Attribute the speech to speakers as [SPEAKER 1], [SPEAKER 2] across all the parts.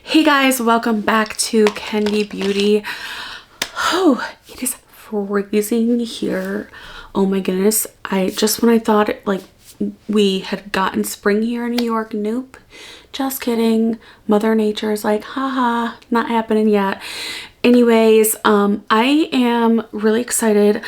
[SPEAKER 1] Hey guys, welcome back to Candy Beauty. Oh, it is freezing here. Oh my goodness. When I thought like we had gotten spring here in New York, nope. Just kidding. Mother Nature is like, haha, not happening yet. Anyways, I am really excited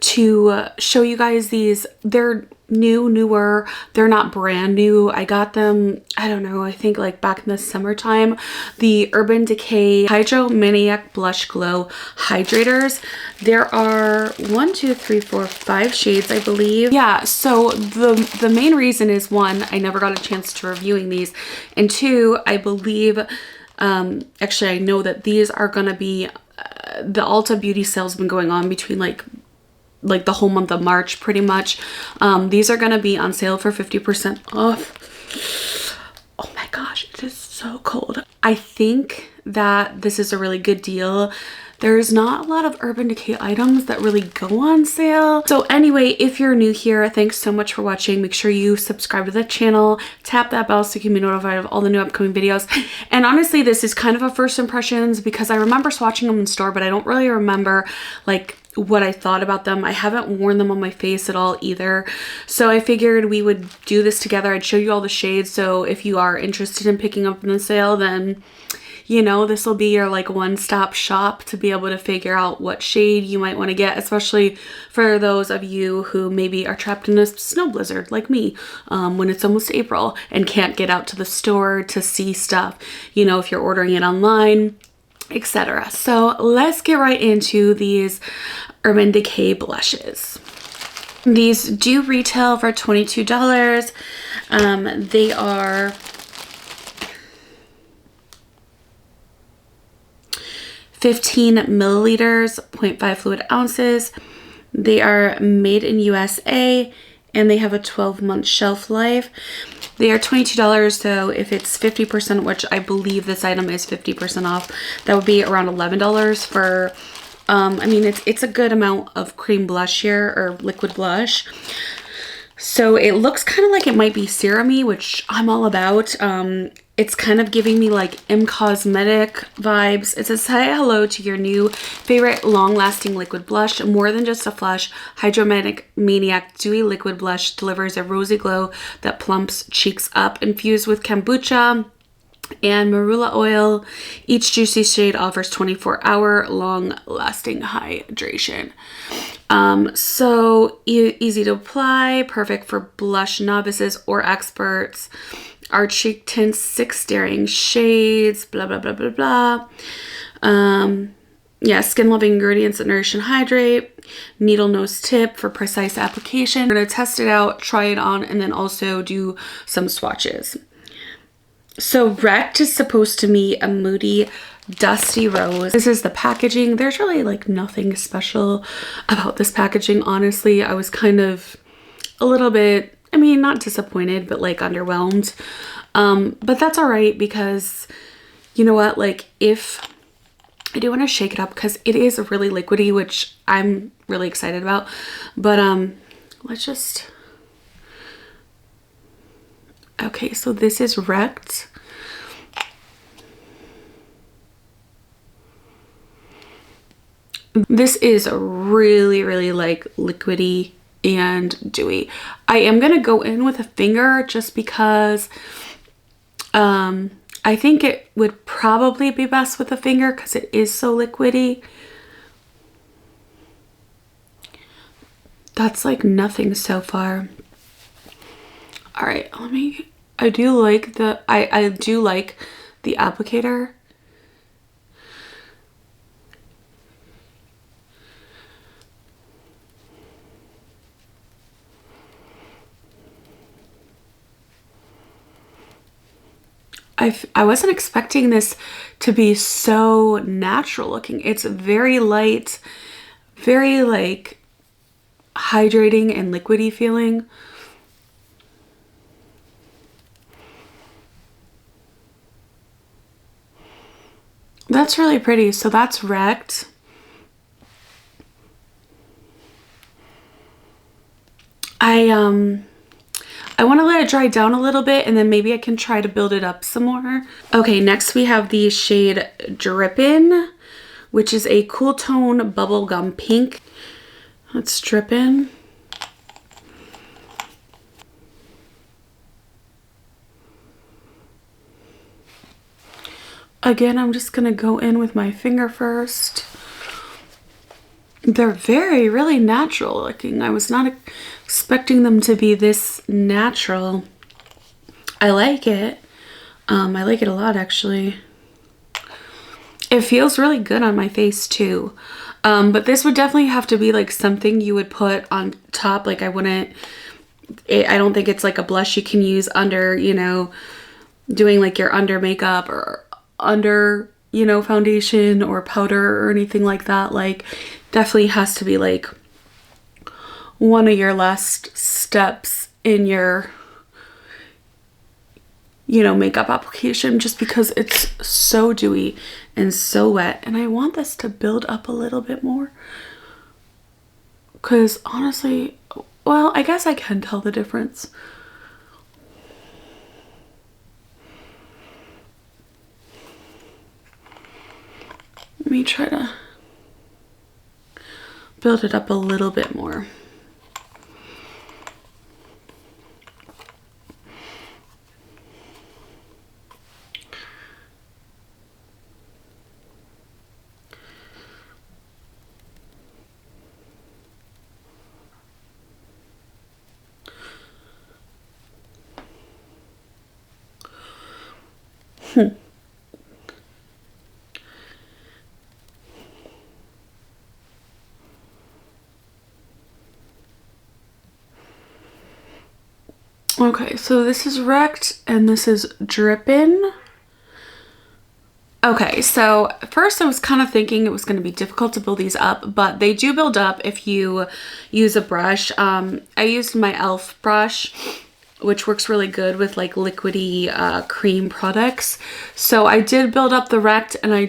[SPEAKER 1] to show you guys these. They're newer. They're not brand new. I got them, I don't know, I think like back in the summertime. The Urban Decay Hydromaniac Blush Glow Hydrators. There are 5 shades, I believe. Yeah, so the main reason is, one, I never got a chance to reviewing these, and two, I believe, actually I know that these are gonna be, the Ulta beauty sale's been going on between like the whole month of March pretty much. These are gonna be on sale for 50% off. Oh my gosh, it is so cold. I think that this is a really good deal. There's not a lot of Urban Decay items that really go on sale. So anyway, if you're new here, thanks so much for watching. Make sure you subscribe to the channel, tap that bell so you can be notified of all the new upcoming videos. And honestly, this is kind of a first impressions because I remember swatching them in store, but I don't really remember like what I thought about them. I haven't worn them on my face at all either. So I figured we would do this together. I'd show you all the shades. So if you are interested in picking up in the sale, then you know, this will be your like one-stop shop to be able to figure out what shade you might want to get, especially for those of you who maybe are trapped in a snow blizzard like me when it's almost April and can't get out to the store to see stuff, you know, if you're ordering it online, etc. So let's get right into these Urban Decay blushes. These do retail for $22. They are 15 milliliters, 0.5 fluid ounces. They are made in USA and they have a 12-month shelf life. They are $22, so if it's 50%, which I believe this item is 50% off, that would be around $11 for, I mean, it's a good amount of cream blush here, or liquid blush. So it looks kind of like it might be serum-y, which I'm all about. It's kind of giving me like Cosmetic vibes. It says, hi, hello to your new favorite long-lasting liquid blush. More than just a flush, Hydromaniac Dewy liquid blush delivers a rosy glow that plumps cheeks up. Infused with kombucha and marula oil, each juicy shade offers 24-hour long-lasting hydration. So easy to apply, perfect for blush novices or experts. Our cheek tints 6 staring shades, blah, blah, blah, blah, blah. Yeah, skin loving ingredients that nourish and hydrate. Needle nose tip for precise application. We're gonna test it out, try it on, and then also do some swatches. So Wrecked is supposed to be a moody, dusty rose. This is the packaging. There's really like nothing special about this packaging, honestly. I was kind of a little bit, I mean, not disappointed, but like underwhelmed. But that's all right because you know what, like if I do want to shake it up because it is really liquidy, which I'm really excited about. But let's just, okay, so this is Wrecked. This is really, really like liquidy and dewy. I am gonna go in with a finger just because I think it would probably be best with a finger because it is so liquidy. That's like nothing so far. All right, I do like the applicator. I wasn't expecting this to be so natural looking. It's very light, very like hydrating and liquidy feeling. That's really pretty. So that's Wrecked. I I want to let it dry down a little bit and then maybe I can try to build it up some more. Okay, next we have the shade Drippin', which is a cool tone bubblegum pink. Let's drip in. Again, I'm just gonna go in with my finger first. They're really natural looking. I was not expecting them to be this natural. I like it. I like it a lot, actually. It feels really good on my face too. But this would definitely have to be like something you would put on top. Like I don't think it's like a blush you can use under, you know, doing like your under makeup or under, you know, foundation or powder or anything like that. Like definitely has to be like one of your last steps in your, you know, makeup application, just because it's so dewy and so wet. And I want this to build up a little bit more, because honestly, well, I guess I can tell the difference. Let me try to build it up a little bit more. Okay, so this is Wrecked and this is Drippin'. Okay, so first I was kind of thinking it was going to be difficult to build these up, but they do build up if you use a brush. I used my e.l.f. brush, which works really good with like liquidy cream products. So I did build up the Wrecked and I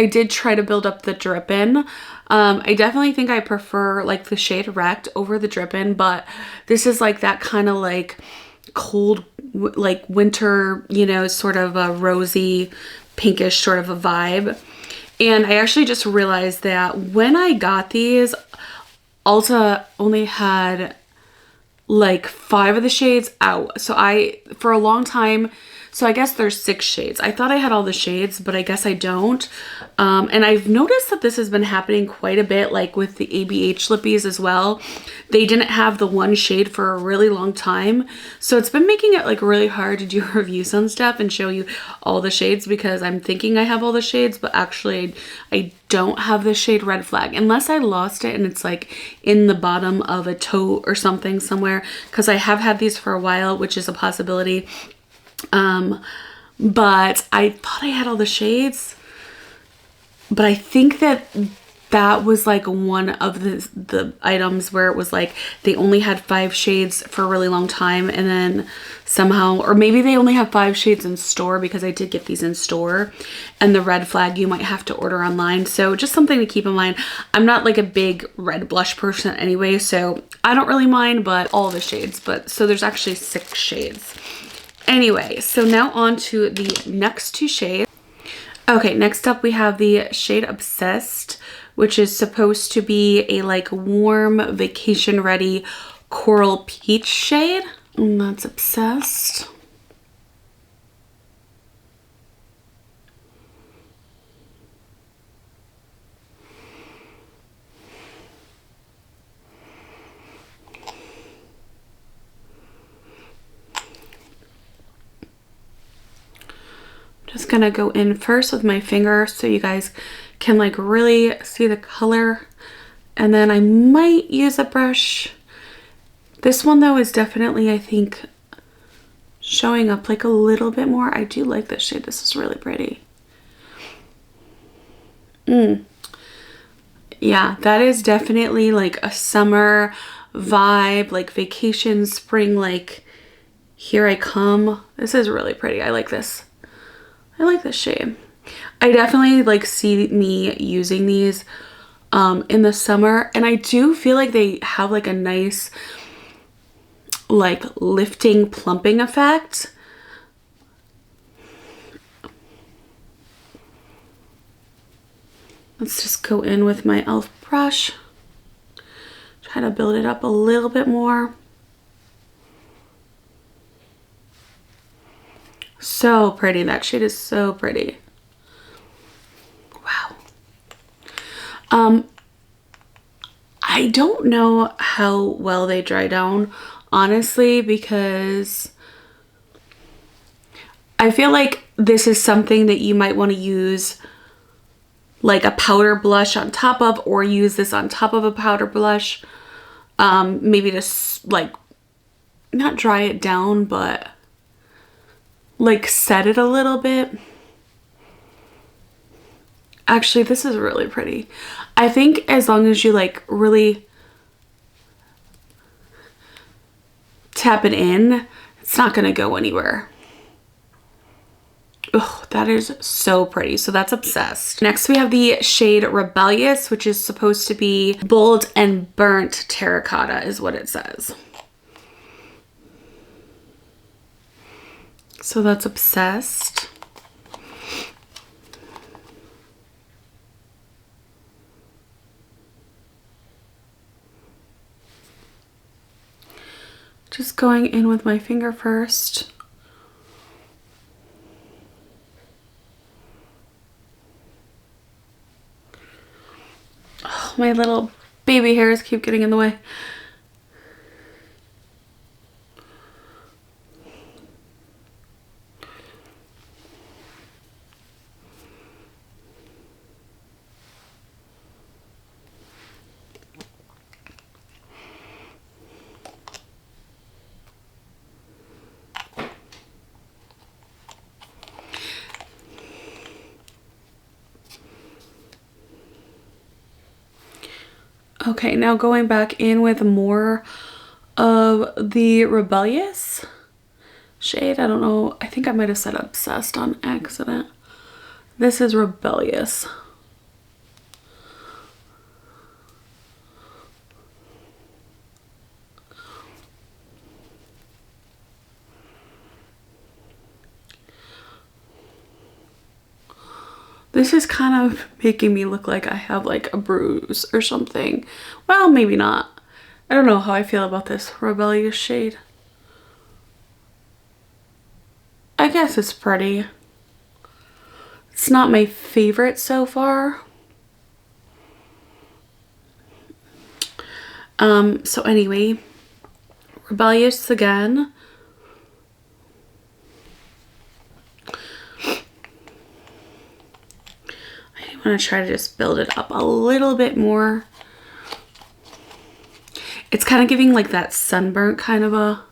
[SPEAKER 1] did try to build up the Drippin'. I definitely think I prefer like the shade Wrecked over the Drippin', but this is like that kind of like cold, like winter, you know, sort of a rosy, pinkish sort of a vibe. And I actually just realized that when I got these, Ulta only had like 5 of the shades out. So for a long time, so I guess there's 6 shades. I thought I had all the shades, but I guess I don't. And I've noticed that this has been happening quite a bit, like with the ABH lippies as well. They didn't have the one shade for a really long time. So it's been making it like really hard to do reviews on stuff and show you all the shades, because I'm thinking I have all the shades, but actually I don't have the shade Red Flag, unless I lost it and it's like in the bottom of a tote or something somewhere, because I have had these for a while, which is a possibility. But I thought I had all the shades, but I think that was like one of the items where it was like they only had 5 shades for a really long time, and then somehow, or maybe they only have 5 shades in store, because I did get these in store, and the Red Flag you might have to order online. So just something to keep in mind. I'm not like a big red blush person anyway, so I don't really mind, but all the shades. But so there's actually 6 shades. Anyway, so now on to the next 2 shades. Okay, next up we have the shade Obsessed, which is supposed to be a like warm vacation ready coral peach shade. And that's Obsessed. Just gonna go in first with my finger so you guys can like really see the color, and then I might use a brush. This one though is definitely, I think, showing up like a little bit more. I do like this shade. This is really pretty. Yeah, that is definitely like a summer vibe, like vacation, spring, like here I come. This is really pretty. I like this. I like this shade. I definitely like see me using these in the summer, and I do feel like they have like a nice like lifting plumping effect. Let's just go in with my e.l.f. brush. Try to build it up a little bit more. So pretty. That shade is so pretty. Wow. I don't know how well they dry down, honestly, because I feel like this is something that you might want to use like a powder blush on top of, or use this on top of a powder blush. Maybe to like, not dry it down, but like set it a little bit. Actually, this is really pretty. I think as long as you like really tap it in, it's not gonna go anywhere. Oh, that is so pretty. So that's Obsessed. Next we have the shade Rebellious, which is supposed to be bold and burnt terracotta is what it says. So that's Obsessed. Just going in with my finger first. Oh, my little baby hairs keep getting in the way. Okay, now going back in with more of the Rebellious shade. I don't know. I think I might have said Obsessed on accident. This is Rebellious. This is kind of making me look like I have like a bruise or something. Well, maybe not. I don't know how I feel about this Rebellious shade. I guess it's pretty. It's not my favorite so far. So anyway, Rebellious again. I'm going to try to just build it up a little bit more. It's kind of giving like that sunburnt kind of a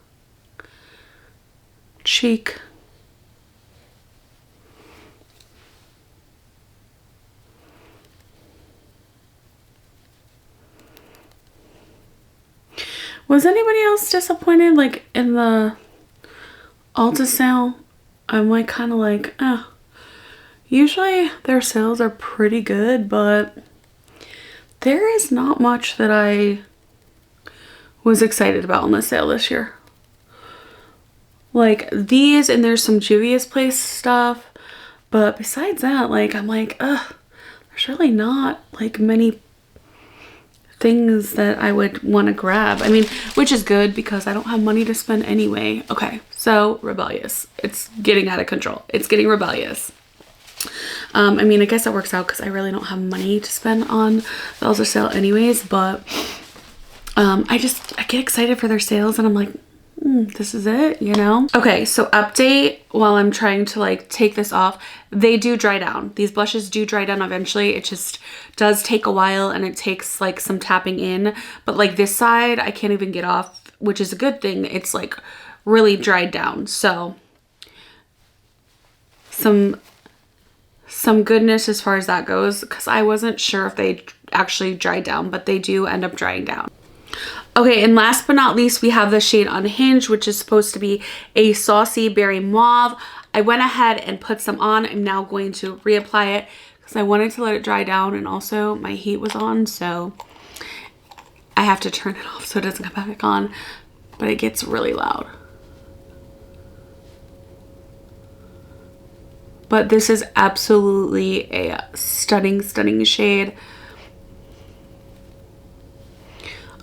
[SPEAKER 1] cheek. Was anybody else disappointed like in the Ulta sale? I'm like kind of like, oh. Usually their sales are pretty good, but there is not much that I was excited about on the sale this year. Like these, and there's some Juvia's Place stuff, but besides that, like I'm like, ugh, there's really not like many things that I would want to grab. I mean, which is good because I don't have money to spend anyway. Okay, so Rebellious. It's getting out of control. It's getting rebellious. I mean, I guess it works out because I really don't have money to spend on the Ulta sale anyways, but I get excited for their sales and I'm like, this is it, you know? Okay, so update while I'm trying to like take this off. They do dry down. These blushes do dry down eventually. It just does take a while and it takes like some tapping in, but like this side I can't even get off, which is a good thing. It's like really dried down. So some goodness as far as that goes, because I wasn't sure if they actually dried down, but they do end up drying down. Okay, and last but not least, we have the shade Unhinged, which is supposed to be a saucy berry mauve. I went ahead and put some on. I'm now going to reapply it because I wanted to let it dry down, and also my heat was on, so I have to turn it off so it doesn't come back on. but it gets really loud. But this is absolutely a stunning, stunning shade.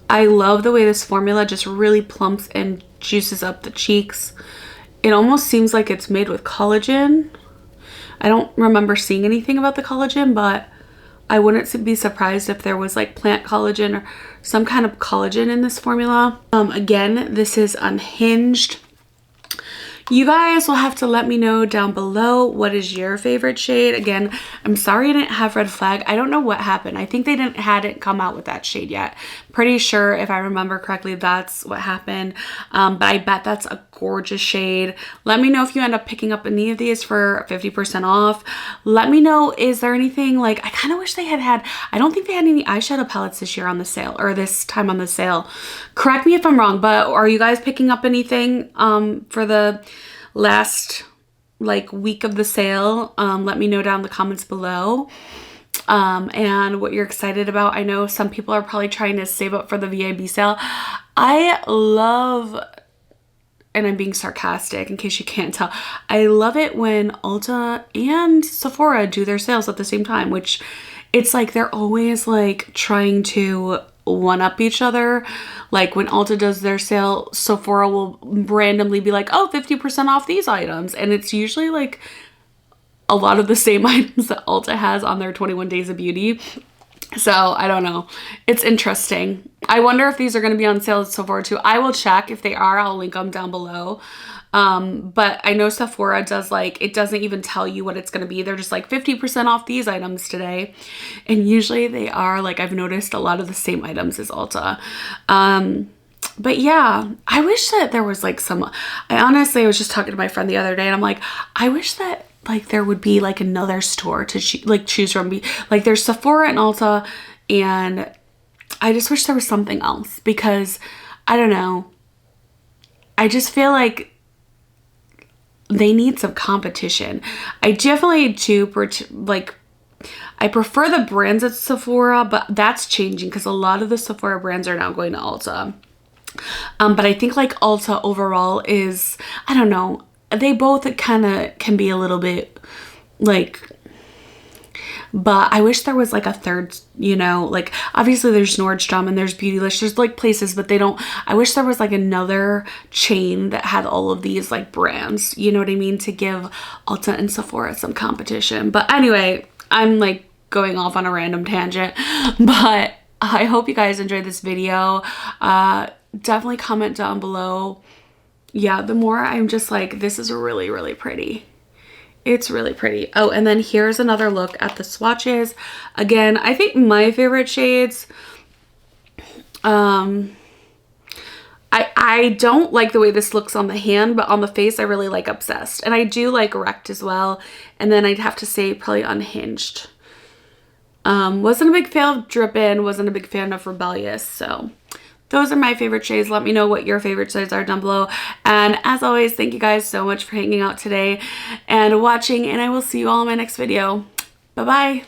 [SPEAKER 1] I love the way this formula just really plumps and juices up the cheeks. It almost seems like it's made with collagen. I don't remember seeing anything about the collagen, but I wouldn't be surprised if there was like plant collagen or some kind of collagen in this formula. Again, this is unhinged. You guys will have to let me know down below what is your favorite shade. Again, I'm sorry I didn't have Red Flag. I don't know what happened. I think they hadn't come out with that shade yet. Pretty sure, if I remember correctly, that's what happened. But I bet that's a gorgeous shade. Let me know if you end up picking up any of these for 50% off. Let me know, is there anything, like, I kind of wish they had, I don't think they had any eyeshadow palettes this year on the sale, or this time on the sale. Correct me if I'm wrong, but are you guys picking up anything for the last like week of the sale? Let me know down in the comments below, and what you're excited about. I know some people are probably trying to save up for the VIB sale. I love, and I'm being sarcastic in case you can't tell, I love it when Ulta and Sephora do their sales at the same time, which it's like they're always like trying to one up each other. Like when Ulta does their sale, Sephora will randomly be like, oh, 50% off these items, and it's usually like a lot of the same items that Ulta has on their 21 Days of Beauty. So I don't know, it's interesting. I wonder if these are going to be on sale at Sephora too. I will check. If they are, I'll link them down below. But I know Sephora does, like, it doesn't even tell you what it's going to be. They're just like 50% off these items today. And usually they are, like, I've noticed a lot of the same items as Ulta. But yeah, I wish that there was like some, I was just talking to my friend the other day and I'm like, I wish that like there would be like another store to choose from. Like there's Sephora and Ulta, and I just wish there was something else, because I don't know, I just feel like they need some competition. I definitely do, like, I prefer the brands at Sephora, but that's changing because a lot of the Sephora brands are now going to Ulta. But I think like Ulta overall is, I don't know, they both kind of can be a little bit like, but I wish there was like a third, you know, like obviously there's Nordstrom and there's Beautylish, there's like places, but they don't, I wish there was like another chain that had all of these like brands, you know what I mean, to give Ulta and Sephora some competition. But anyway, I'm like going off on a random tangent, but I hope you guys enjoyed this video. Definitely comment down below. Yeah, the more I'm just like, this is really, really pretty. It's really pretty. Oh, and then here's another look at the swatches. Again, I think my favorite shades, I don't like the way this looks on the hand, but on the face I really like Obsessed. And I do like Wrecked as well. And then I'd have to say probably Unhinged. Wasn't a big fan of Drip In, wasn't a big fan of Rebellious, so those are my favorite shades. Let me know what your favorite shades are down below. And as always, thank you guys so much for hanging out today and watching, and I will see you all in my next video. Bye-bye.